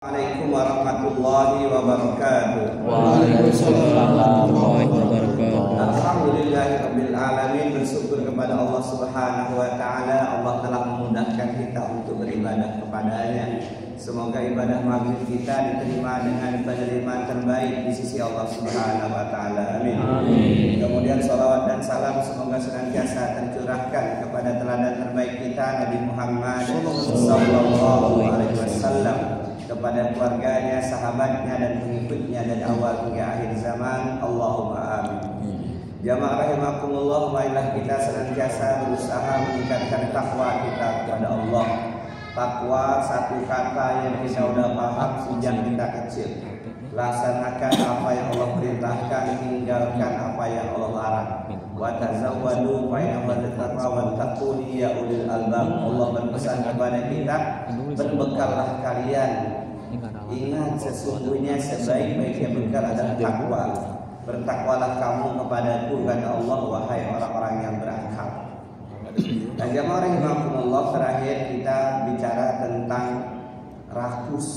Assalamualaikum warahmatullahi wabarakatuh. Waalaikumsalam warahmatullahi wabarakatuh. Alhamdulillahirabbil alamin, bersyukur kepada Allah Subhanahu wa taala. Allah telah memudahkan kita untuk beribadah kepadanya. Semoga ibadah maghrib kita diterima dengan penerimaan terbaik di sisi Allah Subhanahu wa taala. Amin. Amin. Kemudian salawat dan salam semoga senantiasa tercurahkan kepada teladan terbaik kita Nabi Muhammad sallallahu alaihi wasallam, kepada keluarganya, sahabatnya dan pengikutnya dari awal hingga akhir zaman. Allahumma amin. Jamaah rahimakumullah, marilah kita senantiasa berusaha meningkatkan takwa kita kepada Allah. Takwa satu kata yang kita sudah paham sejak kita kecil. Laksanakan apa yang Allah perintahkan, tinggalkan apa yang Allah larang. Wa tazawwadu fa inna taqwa wa taquli ya ulil albab. Allah berpesan kepada kita, berbekallah kalian. Ingat sesungguhnya sebaik-baiknya bekal adalah takwa. Bertakwalah kamu kepadaku, kata Allah, wahai orang-orang yang berakal. Nah, jamaah rahimakumullah, terakhir kita bicara tentang rakus,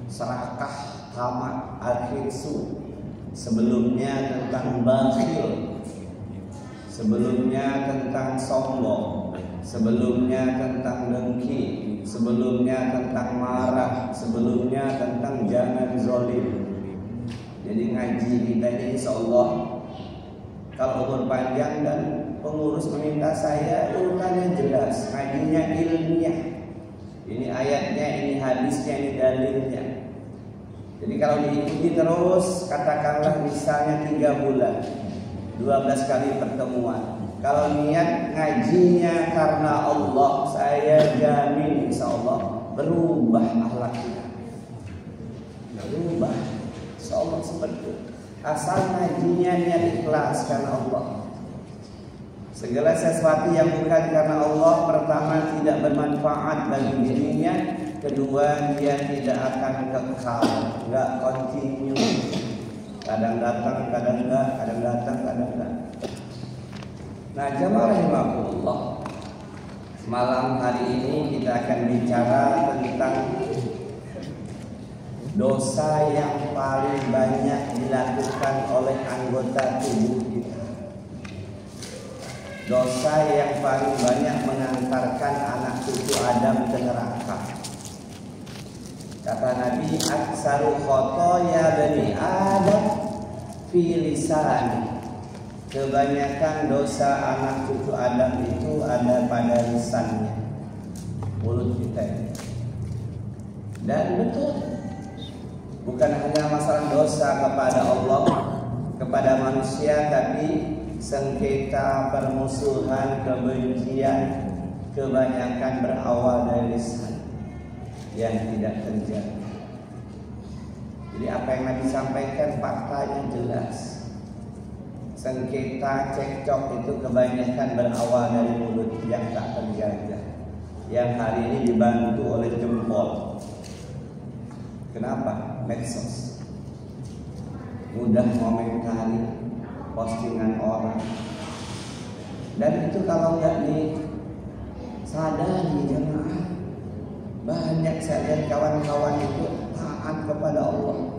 serakah, tamak, al-khirsu. Sebelumnya tentang bakhil, sebelumnya tentang sombong, sebelumnya tentang dengki, sebelumnya tentang marah, sebelumnya tentang jangan zolim. Jadi ngaji kita ini insyaallah kalau umur panjang dan pengurus meminta saya urutannya jelas, ngajinya ilmiah. Ini ayatnya, ini hadisnya, ini dalilnya. Jadi kalau diikuti terus, katakanlah misalnya 3 bulan, 12 kali pertemuan. Kalau niat ngajinya karena Allah, saya jamin insyaallah berubah akhlak kita. Berubah, insyaallah seperti itu. Asal ngajinya niat ikhlas karena Allah. Segala sesuatu yang bukan karena Allah, pertama tidak bermanfaat bagi dirinya, kedua dia tidak akan kekal, nggak continue. Kadang datang, kadang enggak, kadang datang, kadang enggak. Nah, jamaah rahimakumullah, malam hari ini kita akan bicara tentang dosa yang paling banyak dilakukan oleh anggota tubuh kita. Dosa yang paling banyak mengantarkan anak cucu Adam ke neraka. Kata Nabi, aksaru khotoya bani Adam fi lisani. Kebanyakan dosa anak cucu Adam itu ada pada lisannya, mulut kita ini. Dan betul, bukan hanya masalah dosa kepada Allah, kepada manusia, tapi sengketa, permusuhan, kebencian kebanyakan berawal dari lisan yang tidak terjaga. Jadi apa yang Nabi sampaikan faktanya jelas. Sengketa, cekcok itu kebanyakan berawal dari mulut yang tak terjaga, yang hari ini dibantu oleh jempol. Kenapa? Medsos. Mudah komentari postingan orang. Dan itu kalau nggak disadari jemaah, banyak saya lihat kawan-kawan itu taat kepada Allah,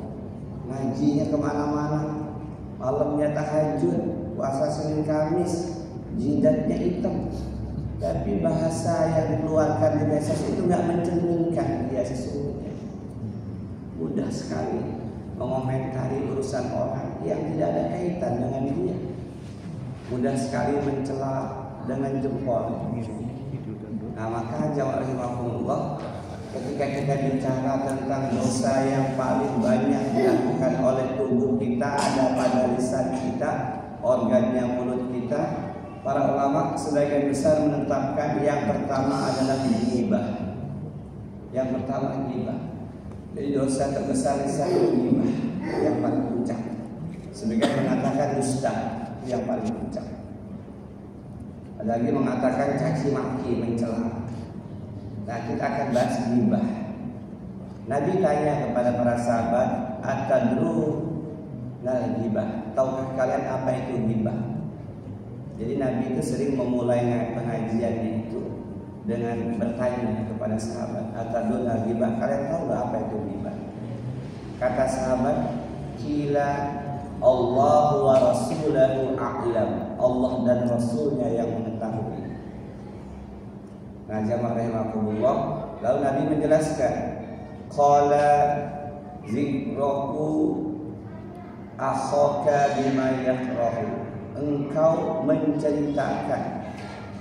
ngajinya kemana-mana, malamnya tahajud, puasa Senin Kamis, jidatnya hitam, tapi bahasa yang dikeluarkan di medsos itu nggak mencerminkan dia sesungguhnya. Mudah sekali mengomentari urusan orang yang tidak ada kaitan dengan dia. Mudah sekali mencela dengan jempol. Nah, maka jamaah rahimakumullah, ketika kita bicara tentang dosa yang paling banyak dilakukan oleh tubuh kita, ada pada lisan kita, organnya mulut kita, para ulama sebagian besar menetapkan yang pertama adalah ghibah. Yang pertama ghibah. Jadi dosa terbesar lisan ghibah, yang paling puncak. Sebagian mengatakan dusta, yang paling puncak. Ada lagi mengatakan caci maki, mencela. Nah, kita akan bahas ghibah. Nabi tanya kepada para sahabat, atadru nal ghibah, tahukah kalian apa itu ghibah? Jadi Nabi itu sering memulai pengajiannya itu dengan bertanya kepada sahabat, atadru nal ghibah, kalian tahu nggak apa itu ghibah? Kata sahabat, kila Allah wa rasulahu a'lam. Allah dan Rasulnya yang mengetahui. Nah, jamaah rahimakumullah, lalu Nabi menjelaskan, qala zikrahu akhaka bima yakrahu. Engkau menceritakan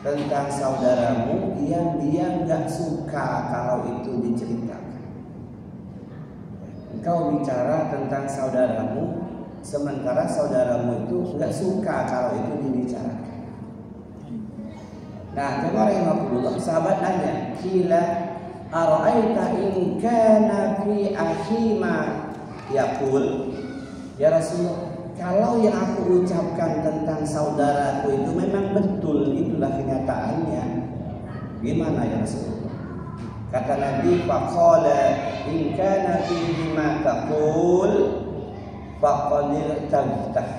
tentang saudaramu yang dia enggak suka kalau itu diceritakan. Engkau bicara tentang saudaramu, sementara saudaramu itu enggak suka kalau itu dibicarakan. Nah, jemaah rahimahullah, sahabat nanya, "Kila ara'aita in kana fi akhi ma yaqul?" Ya Rasulullah, kalau yang aku ucapkan tentang saudaraku itu memang betul, itulah kenyataannya, gimana ya Rasulullah? Kata Nabi, faqala in kana fihi ma taqul faqad irtabtah.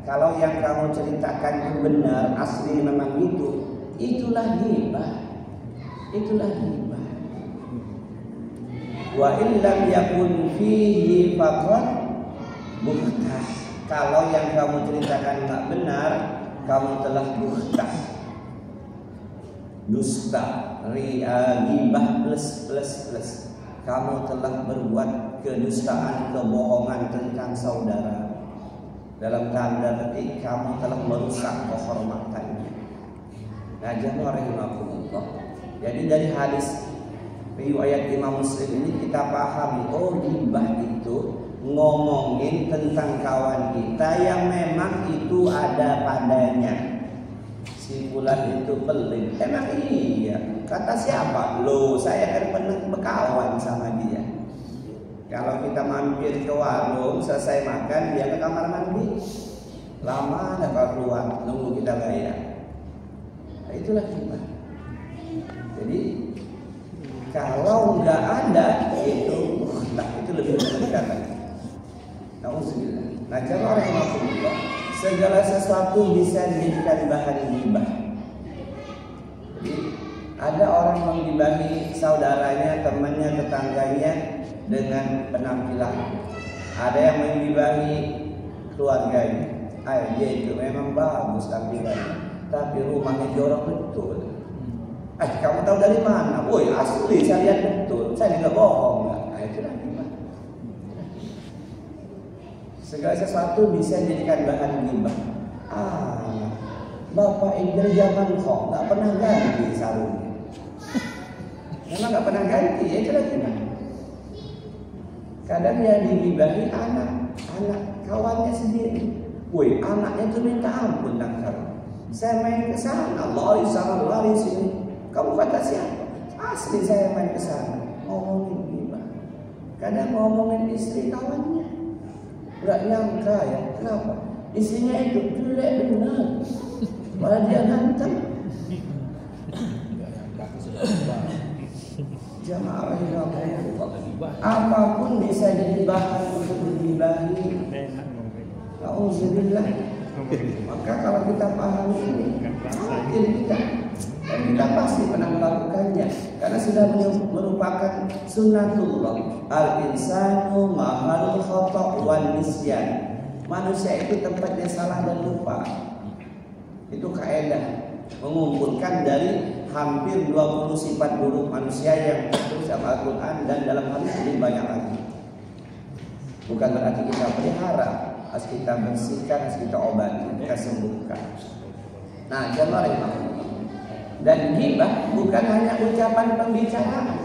Kalau yang kamu ceritakan itu benar, asli memang itu, itulah ghibah. Itulah ghibah. Wa in lam yakun fihi faqad buhtah. Kalau yang kamu ceritakan enggak benar, kamu telah buhtah. Dusta, ghibah plus. Kamu telah berbuat kedustaan, kebohongan tentang saudara. Dalam tanda petik, kamu telah merusak kehormatannya. Nah, jemaah rahimakumullah. Jadi dari hadis riwayat Imam Muslim ini kita pahami, oh ghibah itu ngomongin tentang kawan kita yang memang itu ada padanya. Si fulan itu pelit. Emang iya. Kata siapa? Loh, saya kan pernah berkawan sama dia. Kalau kita mampir ke warung, selesai makan, dia ke kamar mandi. Lama dah kalau keluar, nunggu kita bayar. Nah, itulah ghibah. Jadi kalau nggak ada itu, nah itu lebih mengerikan. Nah, jamaah rahimahullah, segala sesuatu bisa dijadikan bahan ghibah. Jadi ada orang menggibahi saudaranya, temannya, tetangganya dengan penampilan. Ada yang menggibahi keluarganya. Dia itu memang bagus tampilannya, tapi rumahnya jorok betul. Kamu tahu dari mana? Woi, asli saya lihat betul. Saya nggak bohong. Nah, itulah ghibah. Segala sesuatu bisa dijadikan bahan ghibah. Bapak Idris zaman kok nggak pernah ganti sarungnya. Memang nggak pernah ganti, ya itulah ghibah. Kadang yang digibahi anak kawannya sendiri. Woi, anaknya itu minta ampun tentang sarung. Saya main ke sana, lari sini. Kamu kata siapa? Asli saya main ke sana. Ngomongin ghibah. Kadang ngomongin istri kawannya. Enggak nyangka ya. Kenapa? Istrinya itu jelek benar. Malah dia ganteng. Jamaah rahimahullah, apapun bisa jadi bahan untuk digibahi. Auzubillah. Maka kalau kita pahami ini, mungkin kita dan kita pasti pernah melakukannya karena sudah merupakan sunnatullah. Al-insanu mahalul khata' wan nisyan. Manusia itu tempatnya salah dan lupa. Itu kaidah mengumpulkan dari hampir 20 sifat buruk manusia yang tertulis dalam Al-Quran dan dalam hadis ini banyak lagi. Bukan berarti kita pelihara, harus kita bersihkan, harus kita obati, kita sembuhkan. Nah, jamaah rahimahullah. Dan ghibah bukan hanya ucapan pembicaraan.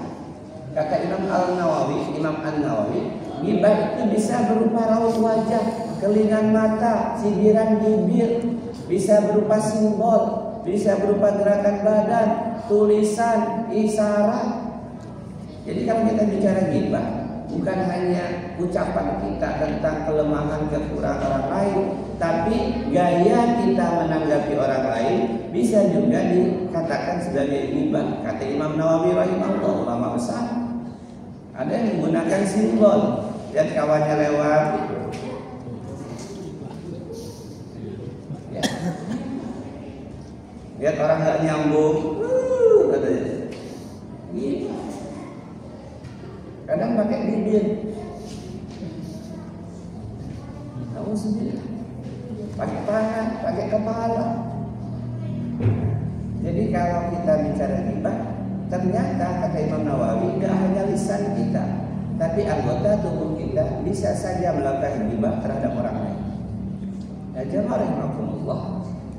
Kata Imam An-Nawawi, ghibah itu bisa berupa raut wajah, kelingan mata, cibiran bibir, bisa berupa simbol, bisa berupa gerakan badan, tulisan, isyarat. Jadi kalau kita bicara ghibah, bukan hanya ucapan kita tentang kelemahan kekurangan orang lain, tapi gaya kita menanggapi orang lain bisa juga dikatakan sebagai ghibah. Kata Imam Nawawi rahimahullah, ulama besar, ada yang menggunakan simbol. Lihat kawannya lewat, ya. Lihat orang nggak nyambung, katanya. Ghibah. Kadang pakai bibir. pakai kepala. Jadi kalau kita bicara ghibah, ternyata kata Imam Nawawi tidak hanya lisan kita, tapi anggota tubuh kita bisa saja melakukan ghibah terhadap orang lain. Ya jamaah rahimakumullah.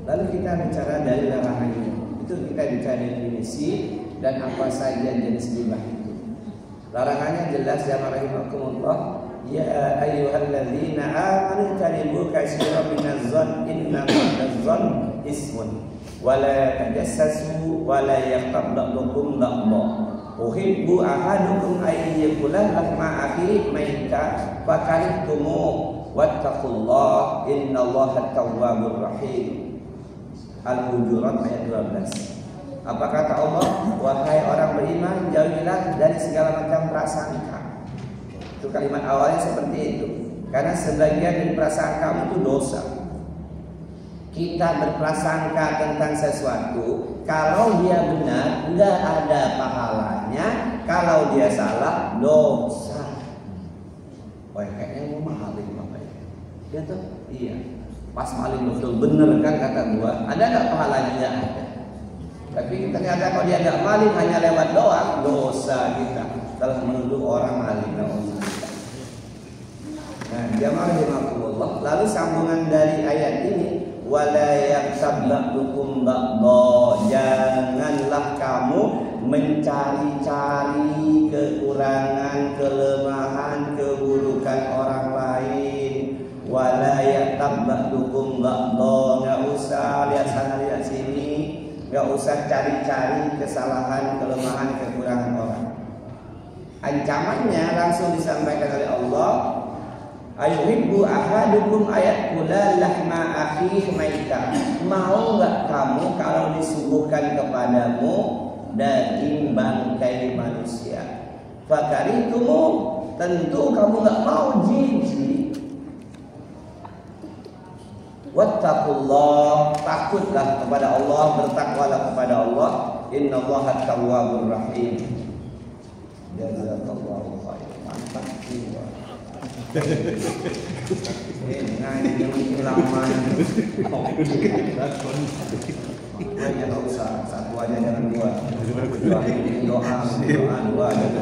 Lalu kita bicara dari larangannya. Itu kita bicara definisi dan apa saja jenis ghibah itu. Larangannya jelas jamaah rahimakumullah. Ya ayyuhalladzina amanu tanibu katsiran minadh-dhann inna ba'dadh-dhann ismun wa la tajassasu wa la yaghtab ba'dukum ba'dha uhibbu ahadukum ay yakula lahma akhihi maita fakarihtumu wattaqullah innallaha tawwabur rahim. Al-Hujurat ayat 12. Apa kata Allah? Wahai orang beriman, jauhilah dari segala macam prasangka. Itu kalimat awalnya seperti itu. Karena sebagian dari prasangka itu dosa. Kita berprasangka tentang sesuatu, kalau dia benar enggak ada pahalanya, kalau dia salah dosa. Wah, kayaknya mau mahalin Bapak ya. Dia tuh iya. Pas maling betul bener kan kata gua, ada enggak pahalanya? Enggak ada. Tapi ternyata kalau dia enggak maling hanya lewat doang, dosa kita telah menuduh orang maling. Nah, jamaah rahimakumullah. Lalu sambungan dari ayat ini, wala yaghtab ba'dukum ba'dha, janganlah kamu mencari-cari kekurangan, kelemahan, keburukan orang lain. Wala yaghtab ba'dukum ba'dha, enggak usah lihat sana lihat sini, enggak usah cari-cari kesalahan, kelemahan, kekurangan orang. Ancamannya langsung disampaikan oleh Allah, ayuhibbu ahadukum ayakula lahma akhihi maita. Mau enggak kamu kalau disuguhkan kepadamu daging bangkai manusia? Fakaritumu, tentu kamu enggak mau, jijik. Wattaqullah, takutlah kepada Allah, bertakwalah kepada Allah. Innallaha tawwabur rahim. Jazakallahu khairan. Mantap jiwa. Nah, ini lama. Banyak tak usah, satu aja jangan dua. Doa aja.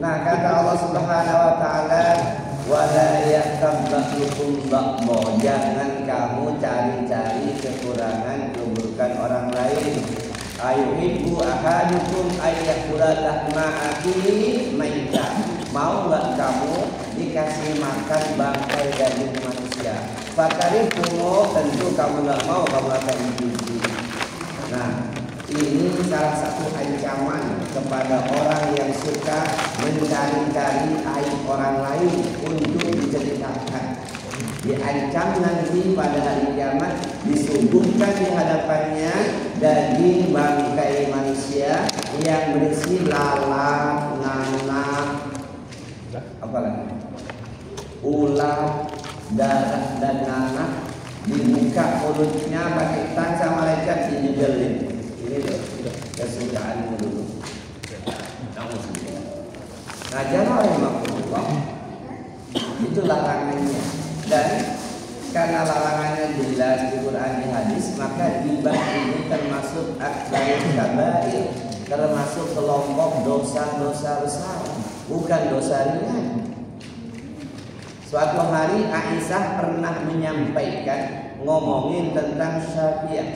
Nah, kata Allah Subhanahu wa taala, wala yaghtab ba'dukum ba'dha, jangan kamu cari-cari kekurangan, keburukan orang lain. Ayuhibbu ahadukum ayyakula lahma akhihi maita. Mau enggak kamu dikasih makan bangkai daging manusia? Fakarihtumu, tentu kamu enggak mau, kamu akan jijik. Nah, ini salah satu ancaman kepada orang yang suka mencari-cari aib orang lain untuk diceritakan. Diancam nanti pada hari kiamat disuguhkan di hadapannya daging bangkai manusia yang berisi lalat, nanah, apalagi ulat, darah dan nanah. Dibuka mulutnya pakai tangsa malaikat, dijejelin. Ini loh kesukaanmu dulu. Nah, jangan rahimakumullah, itu larangannya. Dan karena larangannya jelas di Quran di hadis, maka ghibah ini termasuk akbarul kabair, termasuk kelompok dosa-dosa besar, bukan dosa ringan. Suatu hari Aisyah pernah menyampaikan ngomongin tentang Sofia,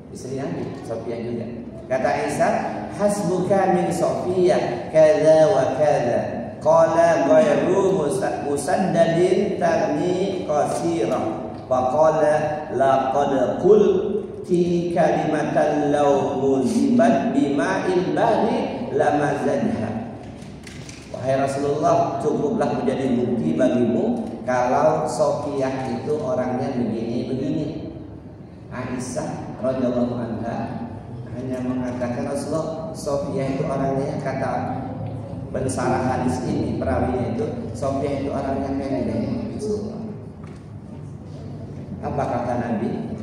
istri Nabi, Sofia juga. Kata Aisyah, hasbuka min Sofia kada wa kada. Qala ghairu musaddadin tarni qasira. Wa qala laqad qulti kalimatan law muzibat bima'il bahri lamazadha. Wahai Rasulullah, cukuplah menjadi bukti bagimu kalau Sofiyah itu orangnya begini-begini. Aisyah radhiyallahu anha hanya mengatakan, Rasulullah, Sofiyah itu orangnya, kata pensarah hadis ini, perawinya itu, Sofiyah itu orangnya pendek. Apa kata Nabi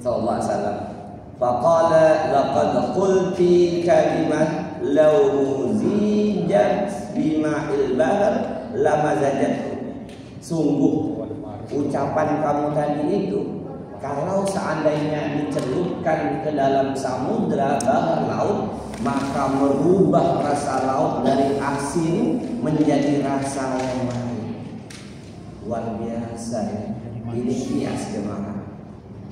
sallallahu alaihi wasallam? Faqala laqad qulti kalimat law muzijat bima'il bahr lamazajat. Sungguh ucapan kamu tadi itu kalau seandainya dicelupkan ke dalam samudra bahar laut, maka merubah rasa laut dari asin menjadi rasa yang manis. Luar biasa ya. Ini kias jemaah.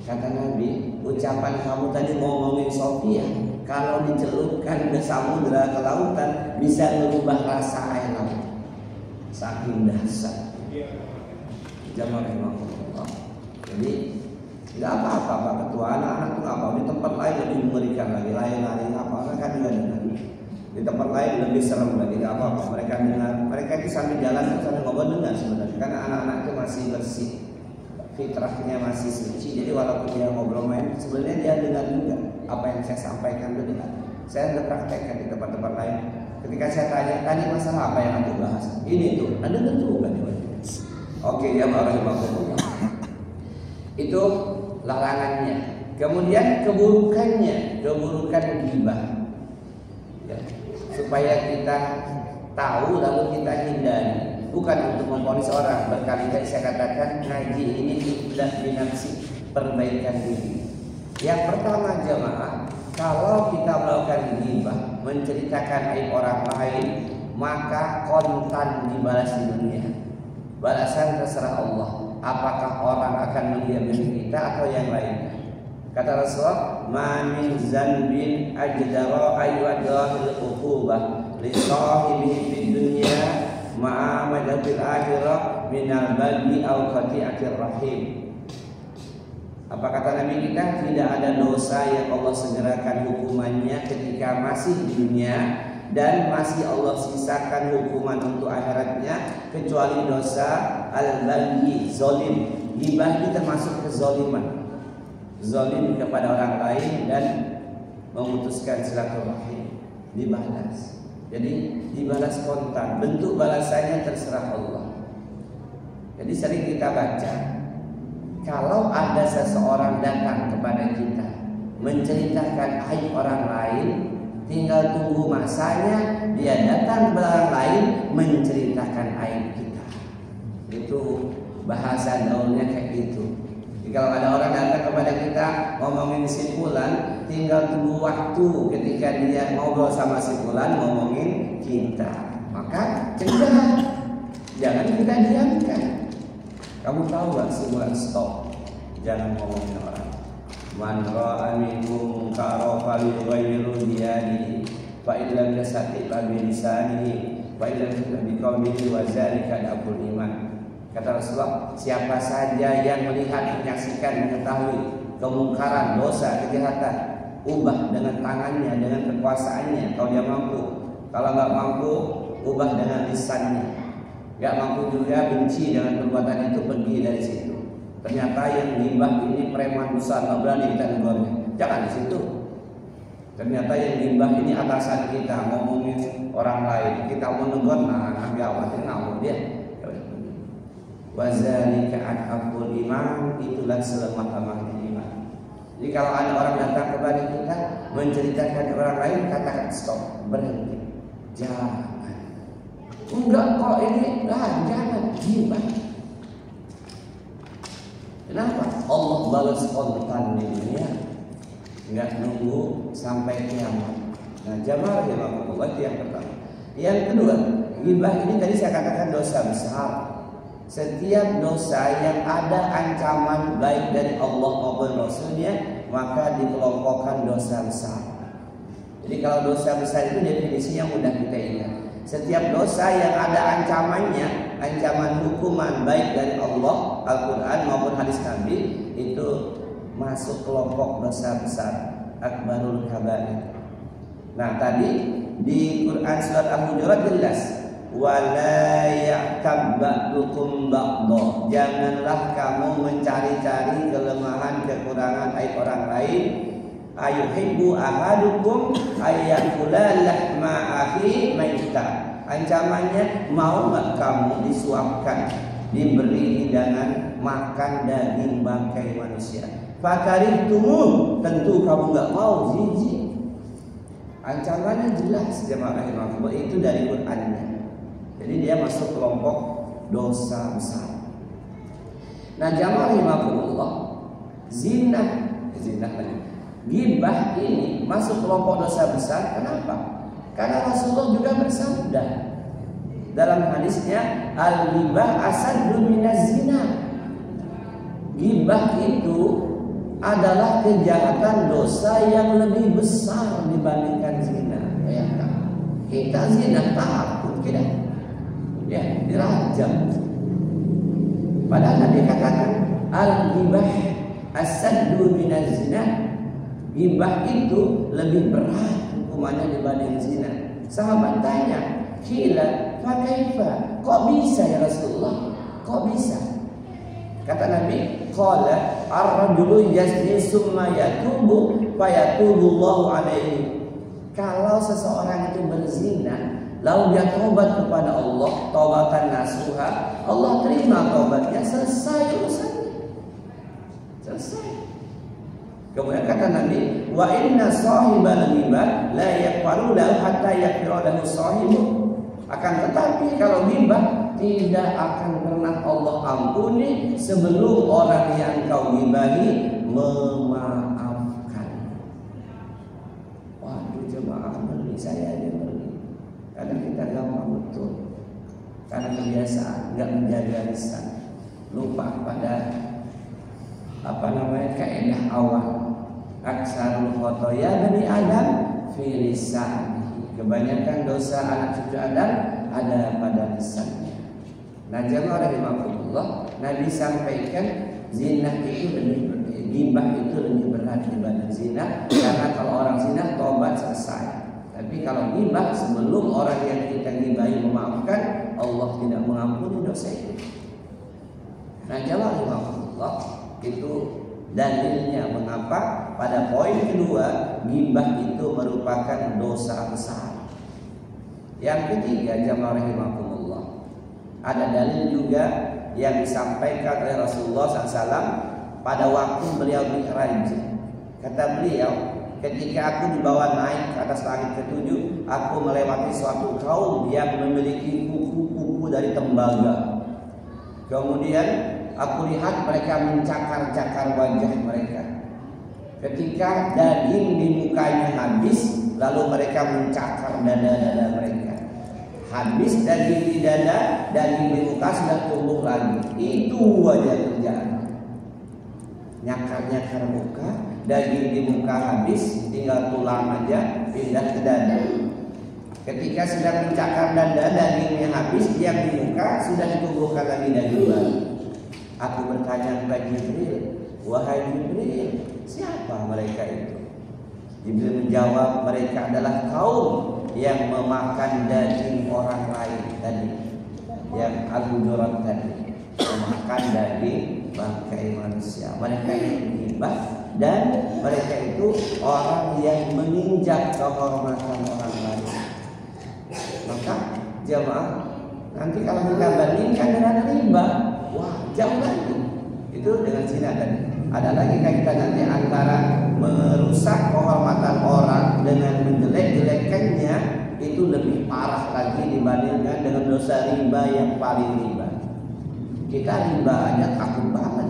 Kata Nabi, ucapan kamu tadi ngomongin Sofia, kalau dicelupkan ke samudra ke lautan bisa merubah rasa air laut. Saking dahsyat. Jamaah Allah. Jadi tidak apa-apa Pak Ketua, anak-anak itu apa? Di tempat lain lebih mengerikan lagi, lari-lari apa? Mereka juga dengar. Di tempat lain lebih serem lagi, tidak apa-apa. Mereka dengar, mereka itu sambil jalan sambil ngobrol dengar sebenarnya. Karena anak-anak itu masih bersih, fitrahnya masih suci. Jadi walaupun dia ngobrol main, sebenarnya dia dengar juga apa yang saya sampaikan itu dengar. Saya sudah praktekkan di tempat-tempat lain. Ketika saya tanya, tadi masalah apa yang aku bahas? Ini tuh, Anda dengar juga nih. Oke, ya barakallahu. Itu larangannya. Kemudian keburukannya, keburukan ghibah. Ya, supaya kita tahu lalu kita hindari. Bukan untuk memvonis orang. Berkali-kali saya katakan ngaji ini tidak binafsi, perbaikan diri. Yang pertama jemaah, kalau kita melakukan ghibah, menceritakan aib orang lain, maka kontan dibalas di dunia. Balasan terserah Allah. Apakah orang akan menghina kita atau yang lainnya? Kata Rasulullah, "Ma min zanbin ajdara aywadahil uqubah li sahibihi fid dunya ma'a madhabil akhirah minal baghi aw qati'atir rahim." Apa kata Nabi kita? Tidak ada dosa yang Allah segerakan hukumannya ketika masih di dunia dan masih Allah sisakan hukuman untuk akhiratnya kecuali dosa al-baghi, zalim. Ghibah itu termasuk kezaliman, zalim kepada orang lain dan memutuskan silaturahim, dibalas. Jadi dibalas kontan, bentuk balasannya terserah Allah. Jadi sering kita baca, kalau ada seseorang datang kepada kita menceritakan aib orang lain, tinggal tunggu masanya dia datang kepada orang lain menceritakan aib kita. Itu bahasa gaulnya kayak gitu. Jadi kalau ada orang datang kepada kita ngomongin si fulan, tinggal tunggu waktu ketika dia ngobrol sama si fulan ngomongin kita. Maka cegah, jangan kita diamkan. Kamu tahu gak si fulan stop, jangan ngomongin orang. Man ra'a minkum munkaran falyughayyirhu biyadihi fa in lam yastati' bi lisanihi fa in lam yastati' bi qalbihi wa dzalika da'ful iman. Kata Rasulullah, siapa saja yang melihat, menyaksikan, mengetahui kemungkaran, dosa, kejahatan, ubah dengan tangannya, dengan kekuasaannya kalau dia mampu. Kalau nggak mampu, ubah dengan lisannya. Nggak mampu juga, benci dengan perbuatan itu, pergi dari situ. Ternyata yang ghibah ini preman besar, nggak berani kita negornya. Jangan di situ. Ternyata yang ghibah ini atasan kita, ngomongin orang lain. Kita mau negor, nah gawat, nggak dia. Wazalika adhaful iman, itulah selemah-lemahnya iman. Jadi kalau ada orang datang kepada kita menceritakan orang lain, katakan stop, berhenti, jangan. Enggak kok ini, jangan ghibah. Kenapa? Allah balas kontan di dunia, nggak nunggu sampai kiamat. Nah, jamaah yang Allah itu yang pertama. Yang kedua, ghibah ini tadi saya katakan dosa besar. Setiap dosa yang ada ancaman baik dari Allah maupun Rasulnya, maka dikelompokkan dosa besar. Jadi kalau dosa besar itu definisinya mudah kita ingat. Setiap dosa yang ada ancamannya, ancaman hukuman baik dari Allah, Al-Quran maupun hadis Nabi, itu masuk kelompok dosa besar, akbarul kabair. Nah tadi di Quran surat Al-Hujurat jelas, wala ya'tab ba'dukum ba'dha, janganlah kamu mencari-cari kelemahan, kekurangan aib orang lain. Ayuhibbu ahadukum ayyakula lahma akhi maita. Ancamannya, mau nggak kamu disuapkan, diberi hidangan makan daging bangkai manusia? Fakarihtumu, tentu kamu nggak mau, jijik. Ancamannya jelas jemaah rahimahullah, itu dari Qur'annya. Jadi dia masuk kelompok dosa besar. Nah, jamaah rahimakumullah, zina ghibah ini masuk kelompok dosa besar. Kenapa? Karena Rasulullah juga bersabda dalam hadisnya, al-ghibah asaddu minaz zina. Ghibah itu adalah kejahatan dosa yang lebih besar dibandingkan zina. Bayangkan, kita zina takut kita, ya dirajam. Padahal Nabi katakan al-ghibah asaddu minaz zina. Ghibah itu lebih berat hukumannya dibanding zina. Sahabat tanya, "Qila fa kaifa?" Kok bisa ya Rasulullah? Kok bisa? Kata Nabi, qala ar-rajulu yazni summa yatubu fa yatubullahu alaihi. Kalau seseorang itu berzina, lalu dia taubat kepada Allah, taubatan nasuha, Allah terima taubatnya, selesai urusannya. Selesai. Kemudian kata Nabi, wa inna sahibal ghibah la yaqbalu lahu hatta yaghfira lahu sahibu. Akan tetapi kalau ghibah tidak akan pernah Allah ampuni sebelum orang yang kau ghibahi memaafkan. Waduh jemaah, beri saya aja beri. Karena kita gampang betul. Karena kebiasaan nggak menjaga lisan, lupa pada kaidah awal. Aksarul khotoya bani Adam fi lisan. Kebanyakan dosa anak cucu Adam ada pada lisannya. Nah, jemaah rahimakumullah, Nabi sampaikan zina itu ghibah itu lebih berat dibanding zina, karena kalau orang zina tobat selesai. Tapi kalau ghibah sebelum orang yang kita ghibahi memaafkan, Allah tidak mengampuni dosa itu. Nah, jemaah rahimakumullah, itu dalilnya mengapa pada poin kedua ghibah itu merupakan dosa besar. Yang ketiga, jamaah rahimakumullah, ada dalil juga yang disampaikan oleh Rasulullah SAW pada waktu beliau mi'raj. Kata beliau, ketika aku dibawa naik ke atas langit ketujuh, aku melewati suatu kaum yang memiliki kuku-kuku dari tembaga. Kemudian aku lihat mereka mencakar-cakar wajah mereka. Ketika daging di mukanya habis, lalu mereka mencakar dada-dada mereka. Habis daging di dada, daging di muka sudah tumbuh lagi. Itu aja kerjaan. Nyakar-nyakar muka, daging di muka habis, tinggal tulang aja pindah ke dada. Ketika sudah mencakar dada, dagingnya habis, yang di muka sudah ditumbuhkan lagi daging baru. Aku bertanya kepada Jibril, wahai Jibril, siapa mereka itu? Jibril menjawab, mereka adalah kaum yang memakan daging orang lain tadi, yang Abu Durat tadi, memakan daging bangkai manusia. Mereka itu ghibah dan mereka itu orang yang menginjak kehormatan orang lain. Maka jemaah, nanti kalau kita bandingkan dengan riba, wah jauh lagi. Itu dengan zina tadi. Ada lagi kaitan nanti antara merusak kehormatan orang dengan menjelek-jelekannya, itu lebih parah lagi dibandingkan dengan dosa riba yang paling riba. Kita riba aja takut banget.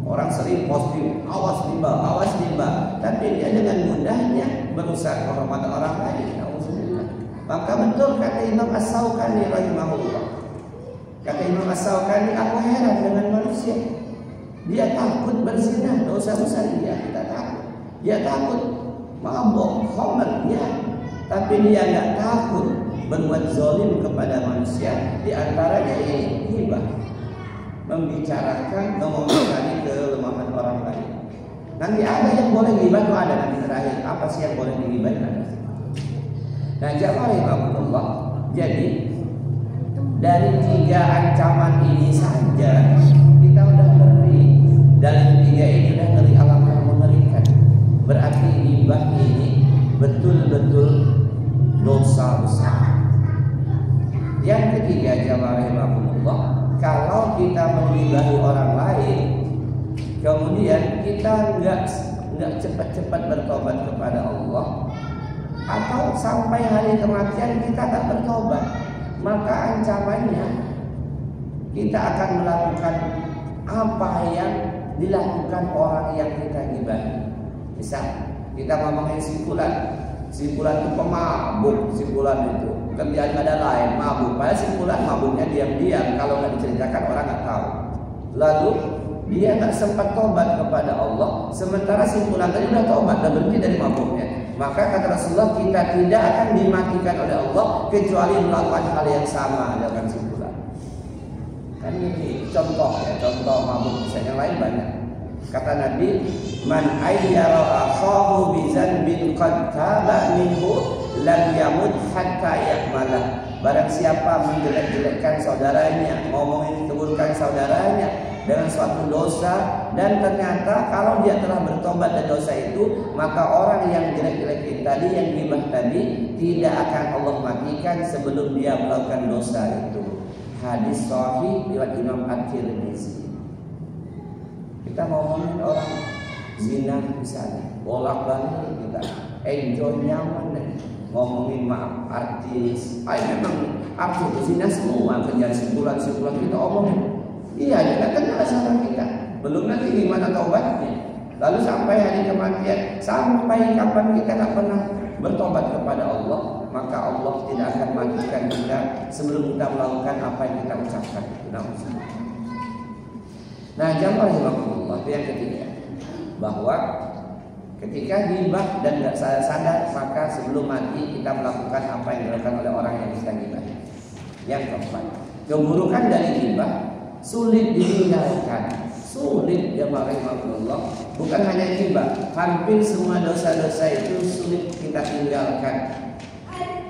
Orang sering posting awas riba, tapi dia dengan mudahnya merusak kehormatan orang lain. Maka betul kata Imam As-Sawqani rahimahullah. Kata Imam As-Sawqani, aku heran dengan manusia. Dia takut berzina, dosa besar dia, kita takut. Dia takut mabuk, khamr dia, tapi dia nggak takut berbuat zalim kepada manusia. Di antaranya ini ghibah, membicarakan, mengomentari kelemahan orang lain. Nanti ada yang boleh ghibah, itu ada nanti terakhir. Apa sih yang boleh dighibah? Nah, jamaah rahimakumullah, jadi dari 3 ancaman ini saja kita udah ngeri. Dari 3 ini udah ngeri, alangkah mengerikan. Berarti ghibah ini betul-betul dosa besar. Yang ketiga, jamaah rahimakumullah, kalau kita menggibahi orang lain, kemudian kita nggak cepat-cepat bertobat kepada Allah, atau sampai hari kematian kita tak bertobat, maka ancamannya kita akan melakukan apa yang dilakukan orang yang kita gibahi. Misal kita ngomongin simpulan itu pemabuk, simpulan itu kerjaan ada lain, mabuk. Padahal simpulan mabuknya diam-diam, kalau nggak diceritakan orang nggak tahu. Lalu dia nggak sempat tobat kepada Allah, sementara simpulan tadi udah tobat, udah berhenti dari mabuknya. Maka kata Rasulullah, kita tidak akan dimatikan oleh Allah kecuali melakukan hal yang sama dengan simpulan. Kan ini contoh ya, contoh mabuk. Misalnya yang lain banyak. Kata Nabi, man ayyara akhahu bi zanbin qad taba minhu lam yamut hatta yakmalah. Barang siapa menjelek-jelekkan saudaranya, ngomongin keburukan saudaranya dengan suatu dosa, dan ternyata kalau dia telah bertobat dari dosa itu, maka orang yang jelek-jelekin tadi, yang ghibah tadi, tidak akan Allah matikan sebelum dia melakukan dosa itu. Hadis sahih riwayat Imam At-Tirmizi. Kita ngomongin orang zina misalnya, bolak-balik kita enjoy, nyaman deh. Ngomongin maaf artis, memang artis itu zina semua, kerjaan simpulan kita omongin. Iya, kita kena salah kita. Belum nanti gimana taubatnya. Lalu sampai hari kematian, sampai kapan kita tak pernah bertobat kepada Allah, maka Allah tidak akan matikan kita sebelum kita melakukan apa yang kita ucapkan. Nah, jamaah rahimakumullah, itu yang ketiga, bahwa ketika ghibah dan tidak sadar, maka sebelum mati kita melakukan apa yang dilakukan oleh orang yang kita ghibah. Yang keempat, keburukan dari ghibah sulit ditinggalkan. Sulit, jamaah rahimakumullah. Bukan hanya ghibah, hampir semua dosa-dosa itu sulit kita tinggalkan.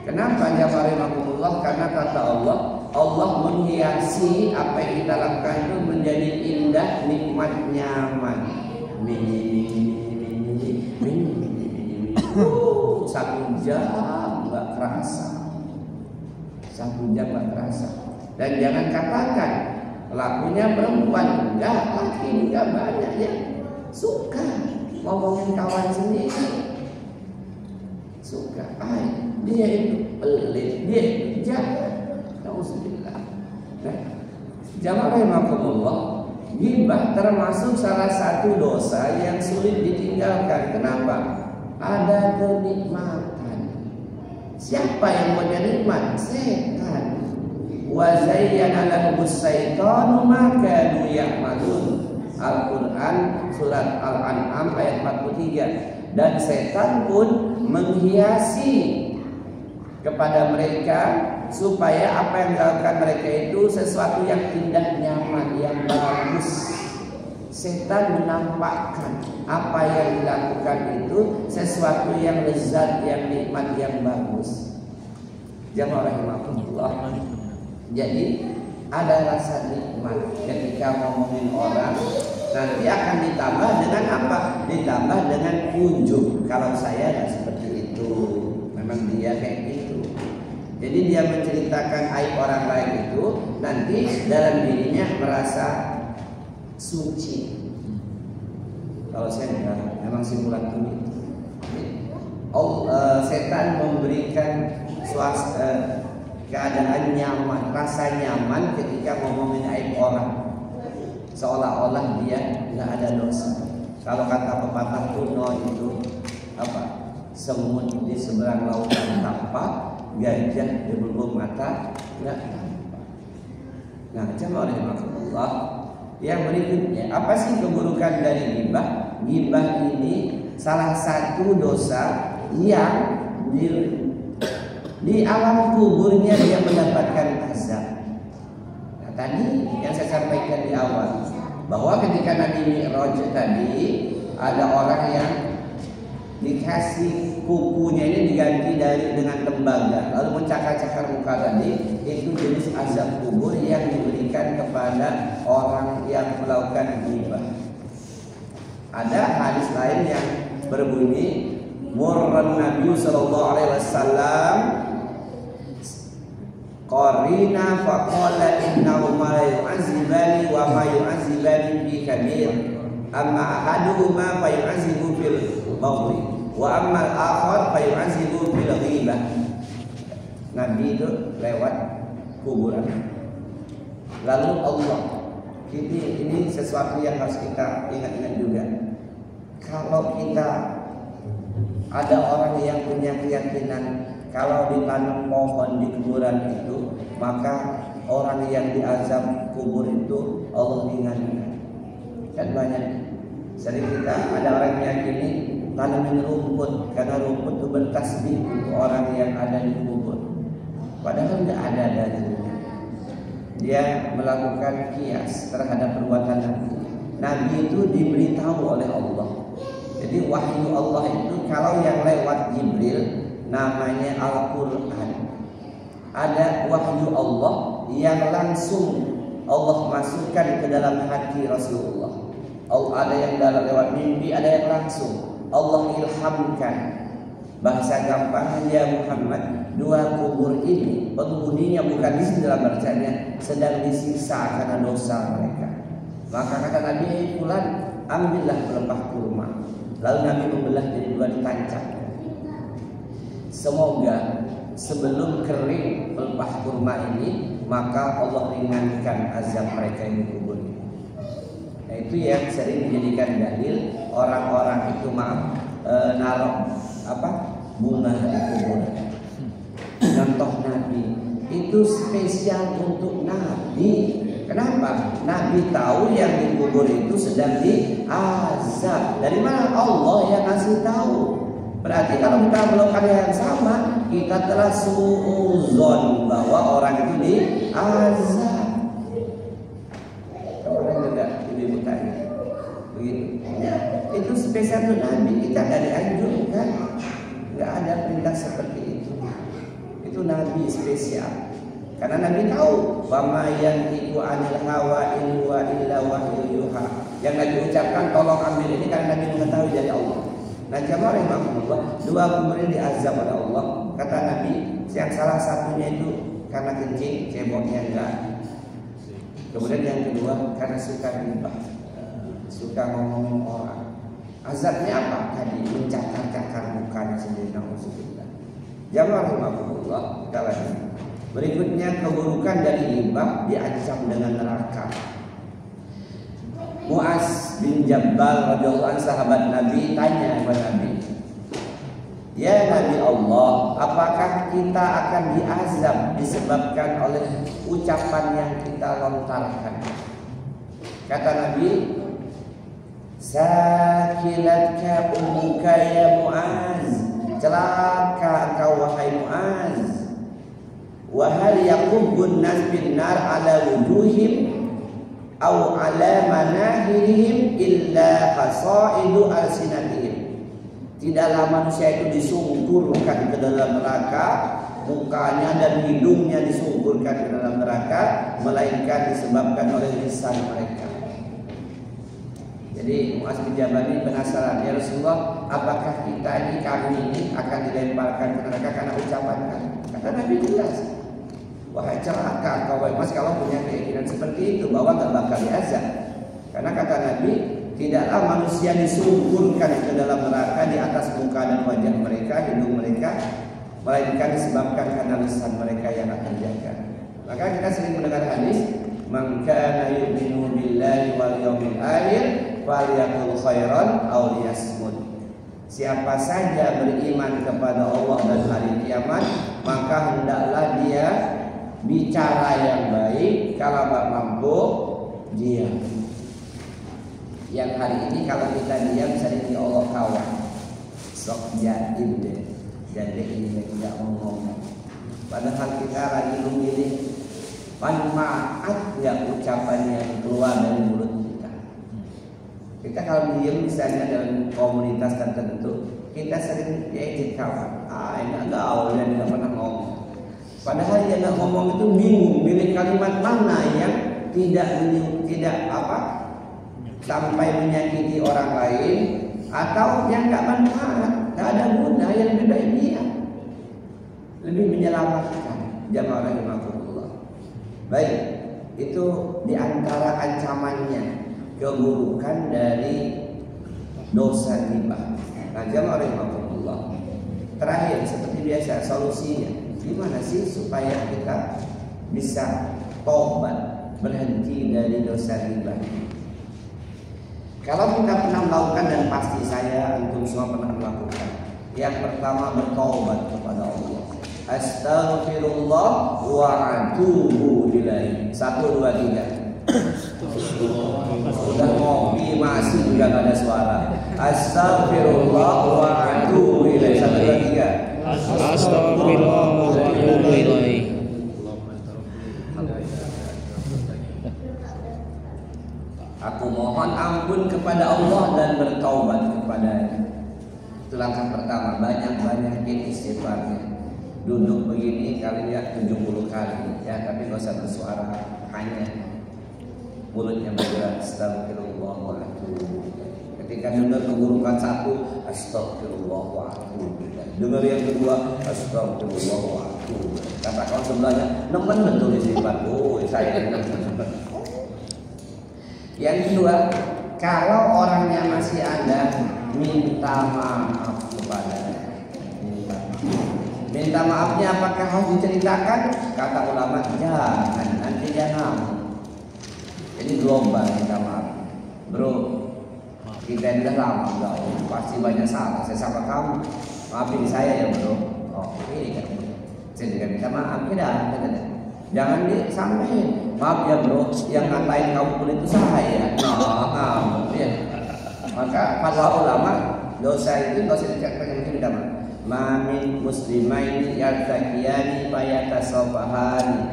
Kenapa jamaah rahimakumullah? Karena kata Allah, Allah menghiasi apa yang kita lakukan itu menjadi indah, nikmat, nyaman. Satu jam nggak kerasa, Dan jangan katakan pelakunya perempuan, enggak, laki enggak, banyak yang suka ngomongin kawan sendiri, suka, dia itu pelit, dia itu jahat. Nauzubillah. Nah, jamaah rahimakumullah, ghibah termasuk salah satu dosa yang sulit ditinggalkan. Kenapa? Ada kenikmatan. Siapa yang punya nikmat? Setan. Wa zayyana lahumus syaitanu ma kanu ya'malun. Al-Qur'an surat Al-An'am ayat 43. Dan setan pun menghiasi kepada mereka supaya apa yang dilakukan mereka itu sesuatu yang indah, nyaman, yang bagus. Setan menampakkan apa yang dilakukan itu sesuatu yang lezat, yang nikmat, yang bagus. Jamaah rahimakumullah. Jadi ada rasa nikmat ketika ngomongin orang, nanti akan ditambah dengan apa? Ditambah dengan ujub. Kalau saya nggak seperti itu, memang dia kayak gitu. Jadi dia menceritakan aib orang lain itu, nanti dalam dirinya merasa suci. Kalau saya enggak, memang simpulan itu. Setan memberikan keadaan nyaman, rasa nyaman ketika ngomongin aib orang, seolah-olah dia nggak ada dosa. Kalau kata pepatah kuno itu apa? Semut di seberang lautan tampak, gajah di lubung mata nggak tampak. Nah, jamaah rahimakumullah, yang berikutnya, apa sih keburukan dari ghibah? Ghibah ini salah satu dosa yang di alam kuburnya dia mendapatkan azab. Nah, tadi yang saya sampaikan di awal, bahwa ketika Nabi Mi'raj tadi ada orang yang dikasih kukunya ini diganti dengan tembaga, lalu mencakar-cakar muka tadi, itu jenis azab kubur yang diberikan kepada orang yang melakukan ghibah. Ada hadis lain yang berbunyi, murran Nabi sallallahu alaihi wasallam qarina faqala innahu ma yu'azibani wa ma yu'azibani bi kabir, amma ahaduhuma fa yu'azibu fil mawdi wa amma al-akhar fa yu'azibu fil ghibah. Nabi itu lewat kuburan, lalu Allah Ini sesuatu yang harus kita ingat-ingat juga. Kalau kita ada orang yang punya keyakinan kalau ditanam pohon di kuburan itu, maka orang yang diazab kubur itu Allah ringankan. Kan banyak. Sering kita ada orang yang meyakini tanamin rumput karena rumput itu bertasbih untuk orang yang ada di kubur. Padahal tidak ada dalilnya. Dia melakukan kias terhadap perbuatan Nabi. Nabi itu diberitahu oleh Allah. Jadi wahyu Allah itu kalau yang lewat Jibril namanya Al-Quran. Ada wahyu Allah yang langsung Allah masukkan ke dalam hati Rasulullah. Ada yang lewat mimpi, ada yang langsung Allah ilhamkan. Bahasa gampangnya Muhammad, dua kubur ini penghuninya bukan di sini dalam bacanya, sedang disiksa karena dosa mereka. Maka kata Nabi, "Fulan, ambillah pelepah kurma." Lalu Nabi membelah jadi dua, ditancapkan. Semoga sebelum kering pelepah kurma ini, maka Allah ringankan azab mereka yang di kubur ini. Nah, itu yang sering dijadikan dalil orang-orang itu naruh bunga di kubur. Contoh Nabi itu spesial untuk Nabi. Kenapa? Nabi tahu yang di kubur itu sedang diazab. Dari mana? Allah yang ngasih tahu. Berarti kalau kita melakukan yang sama, kita telah suudzon bahwa orang itu diazab. Orang juga ibu tanya begitu. Ya, itu spesial untuk Nabi. Kita tidak dianjurkan. Tidak ada perintah seperti itu. Itu Nabi spesial. Karena Nabi tahu bahwa yang itu anil hawa in huwa illa wahyu yuha. Yang Nabi ucapkan tolong ambil ini karena Nabi mengetahui dari Allah. Nah, jamaah rahimahumullah, dua kubur ini diazab oleh Allah. Kata Nabi, yang salah satunya itu karena kencing, ceboknya enggak. Kemudian yang kedua karena suka ghibah, suka ngomongin orang. Azabnya apa? Tadi mencakar-cakar mukanya sendiri. Nauzubillah. Jamaah rahimahumullah, kita lanjut. Berikutnya keburukan dari ghibah diancam dengan neraka. Mu'az bin Jabal radhiyallahu anhu sahabat Nabi tanya kepada Nabi, "Ya Nabi Allah, apakah kita akan diazab disebabkan oleh ucapan yang kita lontarkan?" Kata Nabi, "Sakilatka ummuka ya Mu'az." Celaka engkau wahai Mu'az. Wa hal yaqubbun nas bin nar ala wujuhim aw ala manahirihim illa hasaidu alsinatihim. Tidaklah manusia itu disungkurkan ke dalam neraka, mukanya dan hidungnya disungkurkan ke dalam neraka, melainkan disebabkan oleh lisan mereka. Jadi Mu'az bin Jabal ini penasaran, "Ya Rasulullah, apakah kami ini akan dilemparkan ke neraka karena ucapan kami?" Kata Nabi, "Jelas. Wahai celaka kau Mas kalau punya keyakinan seperti itu bahwa tak bakal diazab." Karena kata Nabi, tidaklah manusia disungkurkan ke dalam neraka di atas muka dan wajah mereka, hidung mereka, melainkan disebabkan karena lisan mereka yang akan jaga. Maka kita sering mendengar hadis, "Man kana yu'minu billahi wal yawmil akhir falyaqul khairan aw liyasmut." Siapa saja beriman kepada Allah dan hari kiamat, maka hendaklah dia bicara yang baik, kalau tak mampu diam. Yang hari ini kalau kita diam sering di Allah kawan, sok jaim deh, jadi ini tidak ngomong. Padahal kita lagi memilih manfaat yang ucapan yang keluar dari mulut kita. Kita kalau diam misalnya dalam komunitas tertentu, kita sering diajak kawan, ini agak awal dan tidak pernah ngomong. Padahal yang nak ngomong itu bingung pilih kalimat mana yang tidak sampai menyakiti orang lain atau yang tak manfaat, tak ada guna, yang lebih baik dia lebih menyelamatkan. Jamaah rahimahullah. Baik, itu diantara ancamannya keburukan dari dosa ghibah. Nah, jamaah rahimahullah. Terakhir seperti biasa solusinya. Gimana sih supaya kita bisa tobat? berhenti dari dosa riba. Kalau kita pernah melakukan, dan pasti saya antum semua pernah melakukan, yang pertama bertaubat kepada Allah. Astaghfirullah wa atubu ilaih. 1, 2, 3. Sudah ngopi masih juga gak ada suara. Astaghfirullah wa atubu ilaih. 1, 2, 3. Astagfirullah wa atubu ilaih. Aku mohon ampun kepada Allah dan bertaubat kepadanya. Itu langkah pertama. Banyak-banyakin istighfarnya. Duduk begini kali ya 70 kali ya, tapi gak usah bersuara, hanya mulutnya bergerak. Astagfirullah wa atubu. Ketika dengar keburukan satu, astagfirullah wa atubu. Dengar yang kedua, astagfirullah wa atubu. Kata kawan sebelahnya, nemen betul istighfar. Oh, saya yang kedua, kalau orangnya masih ada, minta maaf kepadanya. Minta maafnya apakah harus diceritakan? Kata ulama, jangan, nanti dia ngamuk. Jadi global minta maaf. Bro, kita udah lama gaul, pasti banyak salah. Saya sama kamu, maafin saya ya bro. Oke, kan? Saya juga minta maaf, jangan disampaikan. Maaf ya bro, yang ngatain kamu pun itu saya. Ya. Maka para ulama, dosa itu nggak usah dicakap minta maaf. Mamin muslimaini yaltaqiyani fayatasafahani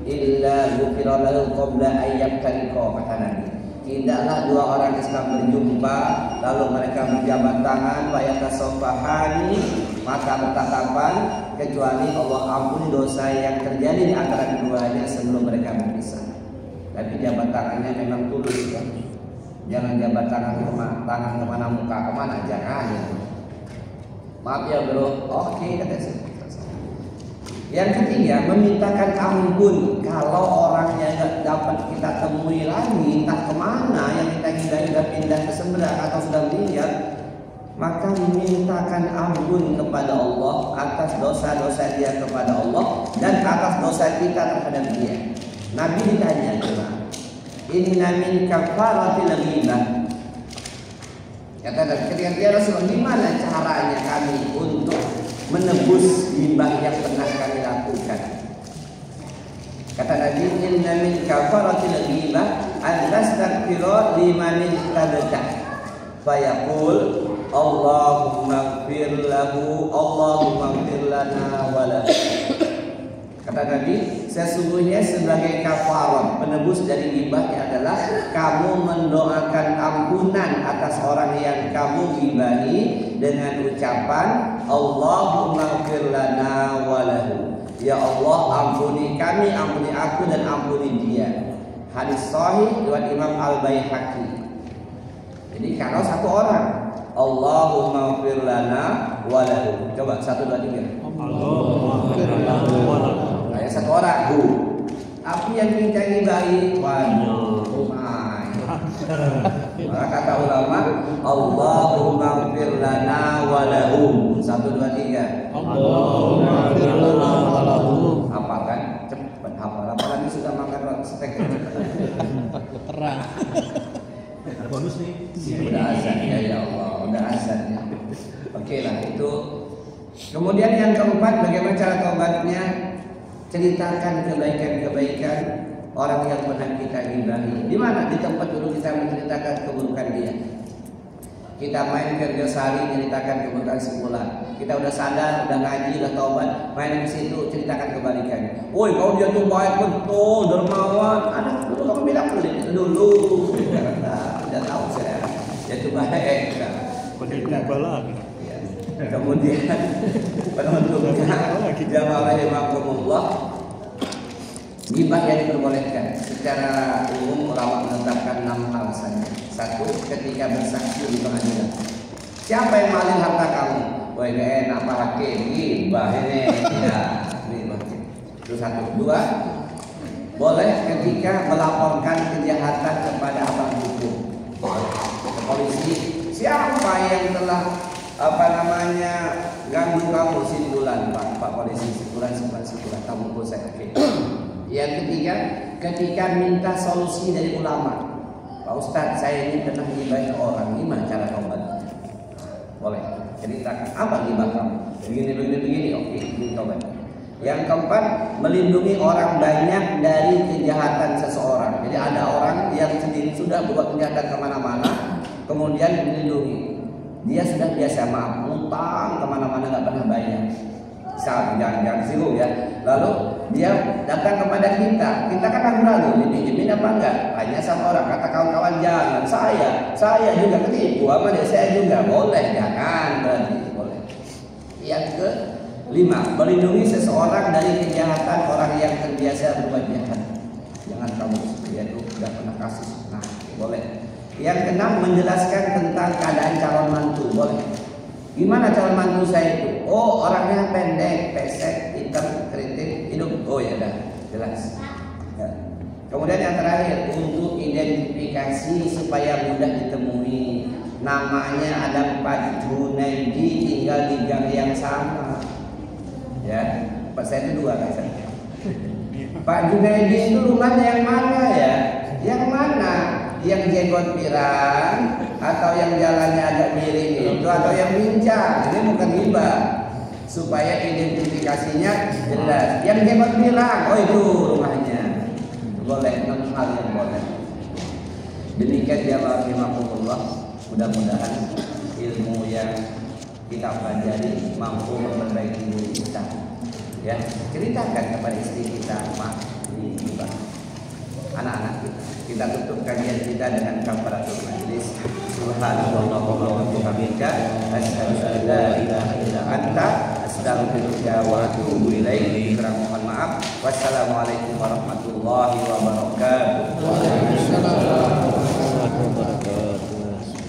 illa ghufira lahu qabla an yaqtariqa, kata Nabi. Tidaklah dua orang Islam berjumpa lalu mereka berjabat tangan fayatasafahani, mata bertatapan, kecuali Allah ampuni dosa yang terjadi di antara keduanya sebelum mereka berpisah. Tapi jabat tangannya memang tulus ya. Jangan jabat tangan kemana muka kemana, jangan ya. Maaf ya bro, oke kata saya. Yang ketiga, memintakan ampun kalau orangnya nggak dapat kita temui lagi, entah kemana, yang kita sudah pindah ke seberang atau sudah meninggal, maka memintakan ampun kepada Allah atas dosa-dosa dia kepada Allah dan atas dosa kita terhadap dia. Nabi ditanya, inna min kafaratil ghibah. Kata ketika dia Rasulullah, gimana caranya kami untuk menebus ghibah yang pernah kami lakukan? Kata Nabi, inna min kafaratil ghibah an tastaghfira liman tabata fayaqul Allahumma ighfir lahu Allahumma ighfir lana wa lahu. Kata Nabi, sesungguhnya sebagai kafarat penebus dari ghibahnya adalah kamu mendoakan ampunan atas orang yang kamu ghibahi dengan ucapan Allahumma ighfir lana wa lahu. Ya Allah, ampuni kami, ampuni aku dan ampuni dia. Hadis sahih riwayat Imam Al-Baihaqi. Jadi kalau satu orang Allahumma ighfir lana wa lahu. Coba 1, 2, 3. Allahumma ighfir lana wa lahu. Kayak satu orang, Tapi yang kita ghibahi, waduh, maka kata ulama, Allahumma ighfir lana wa lahum. 1, 2, 3. Allahumma ighfir lana wa lahum. Apa kan? Cepat hafal. Apalagi sudah makan steak. Terang. Bonus nih. Udah azan ya Allah, udah azan ya. Oke lah itu. Kemudian yang keempat, bagaimana cara taubatnya? Ceritakan kebaikan-kebaikan orang yang pernah kita ghibahi. Di mana? Di tempat dulu kita menceritakan keburukan dia. Kita main kerja sehari menceritakan keburukan sebulan. Kita udah sadar, udah ngaji, udah taubat, main ke situ ceritakan kebalikannya. Woi, kau dia tuh baik betul, dermawan. Ada dulu kamu bilang dulu. Udah tahu saya. Dia tuh baik. Kemudian penutupnya jamaah rahimakumullah, ghibah yang diperbolehkan secara umum ulama menetapkan 6 hal saja. 1, ketika bersaksi di pengadilan. Siapa yang maling harta kamu? Wah, ini enak Pak Hakim, ghibah ini ya. Itu 1. 2, boleh ketika melaporkan kejahatan kepada abang hukum ke polisi. Siapa yang telah ganggu kamu simpulan Pak polisi, simpulan kamu pun saya. Yang ketiga, ketika minta solusi dari ulama. Pak Ustadz, saya ini pernah gibahin orang, gimana cara taubat? Boleh ceritakan apa gibah kamu? Begini, oke, ini taubat. Yang keempat, melindungi orang banyak dari kejahatan seseorang. Jadi ada orang yang sendiri sudah buat kejahatan kemana-mana, kemudian melindungi. Dia sudah biasa maaf, utang kemana-mana nggak pernah bayar. Jangan singgung ya. Lalu dia datang kepada kita kan ragu, dipinjemin apa enggak? Hanya sama orang, kata kawan-kawan jangan. Saya juga ketipu, sama dia saya juga. Boleh, jangan berarti boleh. Yang kelima, melindungi seseorang dari kejahatan orang yang terbiasa berbuat jahat. Jangan kamu dia itu sudah pernah kasus. Nah, boleh. Yang keenam, menjelaskan tentang keadaan calon mantu. Boleh. Gimana calon mantu saya itu? Oh, orangnya pendek, pesek, hitam, keriting, hidung. Oh ya dah, jelas. Ya. Kemudian yang terakhir, untuk identifikasi supaya mudah ditemui. Namanya ada Pak Junaidi, tinggal di gang yang sama. Ya, Pak saya itu 2 kan. Pak Junaidi itu rumahnya yang mana ya? Yang mana? Yang jenggot pirang atau yang jalannya agak miring itu atau yang bincang? Ini bukan ghibah. Supaya identifikasinya jelas. Yang jenggot pirang, oh itu rumahnya. Boleh, 6 hal yang boleh. Demikian ya rahimahullah. Mudah-mudahan ilmu yang kita pelajari mampu memperbaiki diri kita. Ya, ceritakan kepada istri kita, Mak, ini ghibah. Anak-anak kita tutup kajian kita dengan kafaratul majlis. Subhanallahumma wa bihamdika asyhadu an la ilaha illa anta astaghfiruka wa atubu ilaik. Mohon maaf. Wassalamualaikum warahmatullahi wabarakatuh.